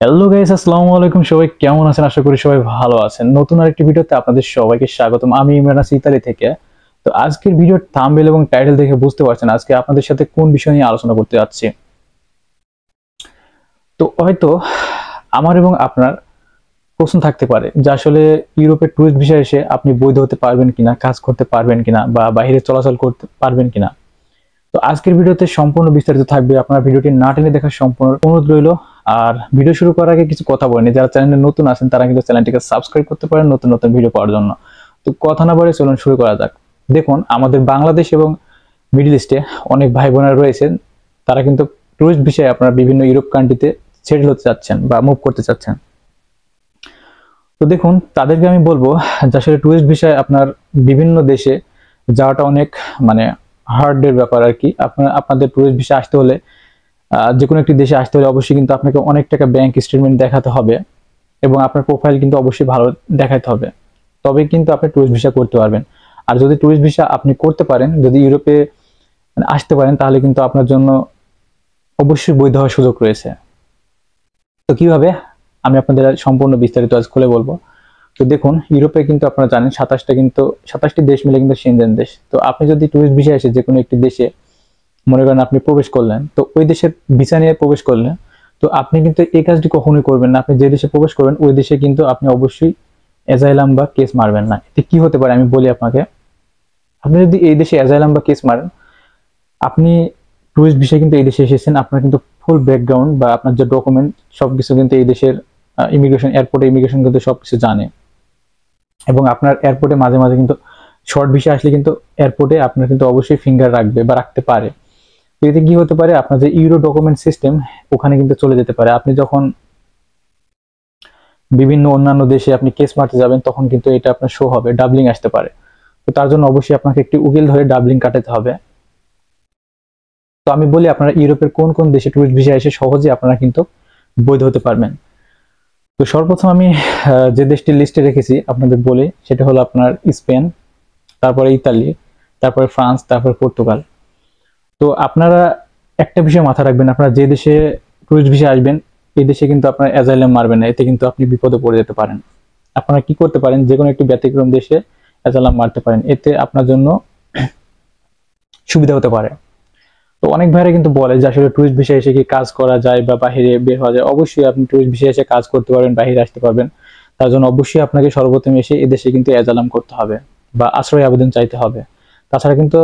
Hello guys, আসসালামু আলাইকুম। সবাই কেমন আছেন? আশা করি সবাই ভালো আছেন। নতুন আরেকটি ভিডিওতে আপনাদের সবাইকে স্বাগতম। আমি ইমরান আছি ইতালি থেকে। তো আজকের ভিডিওর থাম্বনেল এবং টাইটেল দেখে বুঝতে পারছেন আজকে আপনাদের সাথে কোন বিষয় নিয়ে আলোচনা করতে যাচ্ছি। তো হয়তো আমার এবং আপনার প্রশ্ন থাকতে পারে যে আসলে ইউরোপের ট্যুরিস্ট ভিসা এসে আপনি বৈধ হতে পারবেন কিনা, কাজ করতে পারবেন কিনা বা বাইরে চলাচল করতে পারবেন কিনা। তো আজকের ভিডিওতে সম্পূর্ণ বিস্তারিত থাকবে। আপনার ভিডিওটি না টেনে দেখার সম্পূর্ণ অনুরোধ রইল। আর ভিডিও শুরু করার আগে কিছু কথা বলিনি, যারা চ্যানেলে নতুন আছেন তারা কিন্তু চ্যানেলটিকে সাবস্ক্রাইব করতে পারেন নতুন নতুন ভিডিও পাওয়ার জন্য। তো কথা না বলে চলুন শুরু করা যাক। দেখুন, আমাদের বাংলাদেশ এবং মিডল ইস্টে অনেক ভাই বোনেরা রয়েছেন, তারা কিন্তু টুরিস্ট বিষয়ে আপনার বিভিন্ন ইউরোপ কান্ট্রিতে সেটেল হতে চাচ্ছেন বা মুভ করতে চাচ্ছেন। তো দেখুন, তাদেরকে আমি বলবো যে আসলে টুরিস্ট ভিসায় আপনার বিভিন্ন দেশে যাওয়াটা অনেক মানে হার্ডের ব্যাপার আর কি। আপনাদের টুরিস্ট ভিসা আসতে হলে যে কোনো একটি দেশে আসতে হলে অবশ্যই কিন্তু আপনাকে অনেক টাকা ব্যাংক স্টেটমেন্ট দেখাতে হবে এবং আপনার প্রোফাইল কিন্তু অবশ্যই ভালো দেখাতে হবে, তবে কিন্তু আপনি টুরিস্ট ভিসা করতে পারবেন। আর যদি টুরিস্ট ভিসা আপনি করতে পারেন, যদি ইউরোপে আসতে পারেন, তাহলে কিন্তু আপনার জন্য অবশ্যই বৈধ হওয়ার সুযোগ রয়েছে। তো কিভাবে, আমি আপনাদের সম্পূর্ণ বিস্তারিত আজ খুলে বলবো। তো দেখুন, ইউরোপে কিন্তু আপনারা জানেন 27টি দেশ মিলে কিন্তু সেনজেন দেশ। তো আপনি যদি টুরিস্ট ভিসা এসে যে কোনো একটি দেশে মনে করেন আপনি প্রবেশ করলেন, তো ওই দেশের ভিসা নিয়ে প্রবেশ করলেন, তো আপনি কিন্তু এই কাজটি কখনোই করবেন না। আপনি যে দেশে প্রবেশ করবেন ওই দেশে কিন্তু আপনি অবশ্যই অ্যাজাইলাম বা কেস মারবেন না। এতে কি হতে পারে আমি বলি আপনাকে। আপনি যদি এই দেশে অ্যাজাইলাম বা কেস মারেন, আপনি টুরিস্ট ভিসায় কিন্তু এই দেশে এসেছেন, আপনার কিন্তু ফুল ব্যাকগ্রাউন্ড বা আপনার যে ডকুমেন্ট সবকিছু কিন্তু এই দেশের ইমিগ্রেশন, এয়ারপোর্টে ইমিগ্রেশন কিন্তু সবকিছু জানে। এবং আপনার এয়ারপোর্টে মাঝে মাঝে কিন্তু শর্ট ভিসা আসলে কিন্তু এয়ারপোর্টে আপনার কিন্তু অবশ্যই ফিঙ্গার রাখবে বা রাখতে পারে। এতে কি হতে পারে, আপনার যে ইউরো ডকুমেন্ট সিস্টেম ওখানে কিন্তু চলে যেতে পারে। আপনি যখন বিভিন্ন অন্যান্য দেশে আপনি কেস মারতে যাবেন তখন কিন্তু এটা আপনার শো হবে, ডাবলিং আসতে পারে। তো তার জন্য অবশ্যই আপনাকে একটি উকিল ধরে ডাবলিং কাটাতে হবে। তো আমি বলি, আপনারা ইউরোপের কোন কোন দেশে টুরিস্ট ভিসা এসে সহজে আপনারা কিন্তু বৈধ হতে পারবেন। তো সর্বপ্রথম আমি যে দেশটি লিস্টে রেখেছি আপনাদের বলি, সেটা হলো আপনার স্পেন, তারপরে ইতালি, তারপরে ফ্রান্স, তারপরে পর্তুগাল। তো আপনারা একটা বিষয় মাথায় রাখবেন, আপনারা যে দেশে টুরিস্ট ভিসা আসবেন এই দেশে কিন্তু আপনার অ্যাজাইলাম মারবেন না, এতে কিন্তু আপনি বিপদে পড়ে যেতে পারেন। আপনারা কি করতে পারেন, যে কোনো একটি ব্যতিক্রম দেশে অ্যাজাইলাম মারতে পারেন, এতে আপনার জন্য সুবিধা হতে পারে। তো অনেক ভাইরা কিন্তু বলে যে আসলে টুরিস্ট ভিসা এসে কি কাজ করা যায় বা বাহিরে বের হওয়া যায়। অবশ্যই আপনি টুরিস্ট ভিসা এসে কাজ করতে পারবেন, বাহিরে আসতে পারবেন। তার জন্য অবশ্যই আপনাকে সর্বপ্রথম এসে এদেশে কিন্তু অ্যাজাইলাম করতে হবে বা আশ্রয় আবেদন চাইতে হবে। তাছাড়া কিন্তু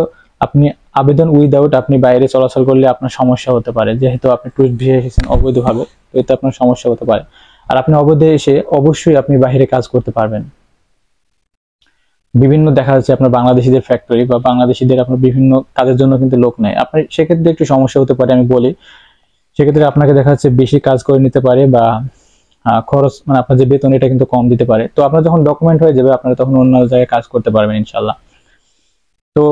আপনি আবেদন উইদাউট আপনি বাইরে চলাচল করলে আপনার সমস্যা হতে পারে, যেহেতু আপনি টুরিস্ট ভিসা এসেছেন অবৈধভাবে, তো এতে আপনার সমস্যা হতে পারে। আর আপনি অবৈধ এসে অবশ্যই আপনি বাইরে কাজ করতে পারবেন। বিভিন্ন দেখা যাচ্ছে আপনার বাংলাদেশিদের ফ্যাক্টরি বা বাংলাদেশিদের আপনার বিভিন্ন কাজের জন্য কিন্তু লোক নেয়, আপনার সেক্ষেত্রে একটু সমস্যা হতে পারে। আমি বলি, সেক্ষেত্রে আপনাকে দেখা যাচ্ছে বেশি কাজ করে নিতে পারে বা খরচ মানে আপনার যে বেতন এটা কিন্তু কম দিতে পারে। তো আপনার যখন ডকুমেন্ট হয়ে যাবে আপনারা তখন অন্য জায়গায় কাজ করতে পারবেন ইনশাল্লাহ। তো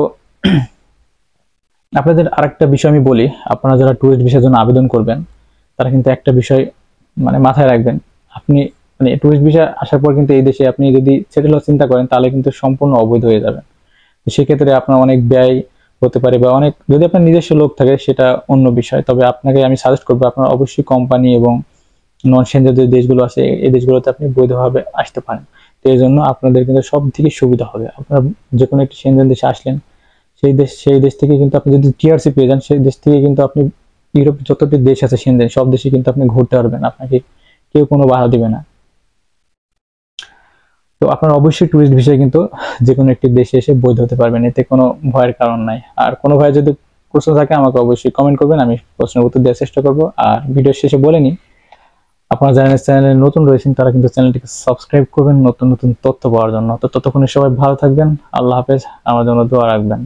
আপনাদের আরেকটা বিষয় আমি বলি, আপনারা যারা ট্যুরিস্ট ভিসার জন্য আবেদন করবেন তারা কিন্তু একটা বিষয় মানে মাথায় রাখবেন। আপনি মানে ট্যুরিস্ট ভিসা আসার পর কিন্তু এই দেশে আপনি যদি সেটেল হওয়ার চিন্তা করেন তাহলে কিন্তু সম্পূর্ণ অবৈধ হয়ে যাবেন। সেক্ষেত্রে আপনার অনেক ব্যয় হতে পারে বা অনেক, যদি আপনার নিজস্ব লোক থাকে সেটা অন্য বিষয়। তবে আপনাকে আমি সাজেস্ট করবো আপনার অবশ্যই কোম্পানি এবং নন সেনজেন যে দেশগুলো আছে এই দেশগুলোতে আপনি বৈধভাবে আসতে পারেন। তো এই জন্য আপনাদের কিন্তু সব থেকে সুবিধা হবে। আপনারা যে কোনো একটি সেনজেন দেশে আসলেন, সেই দেশ থেকে কিন্তু আপনি যদি টিআরসি পেয়ে যান, সেই দেশ থেকে কিন্তু আপনি ইউরোপ যতটি দেশ আছে সেনজেন সব দেশে কিন্তু আপনি ঘুরতে পারবেন, আপনাকে কেউ কোনো বাধা দিবে না। তো আপনারা অবশ্যই টুরিস্ট ভিসায় কিন্তু যে কোনো একটি দেশে এসে বৈধ হতে পারবেন, এতে কোনো ভয়ের কারণ নাই। আর কোনো ভাই যদি প্রশ্ন থাকে আমাকে অবশ্যই কমেন্ট করবেন, আমি প্রশ্নের উত্তর দেওয়ার চেষ্টা করবো। আর ভিডিও শেষে বলে নিই, আপনারা যারা চ্যানেলে নতুন রয়েছেন তারা কিন্তু চ্যানেলটিকে সাবস্ক্রাইব করবেন নতুন নতুন তথ্য পাওয়ার জন্য। তো ততক্ষণে সবাই ভালো থাকবেন, আল্লাহ হাফেজ, আমার জন্য দোয়া রাখবেন।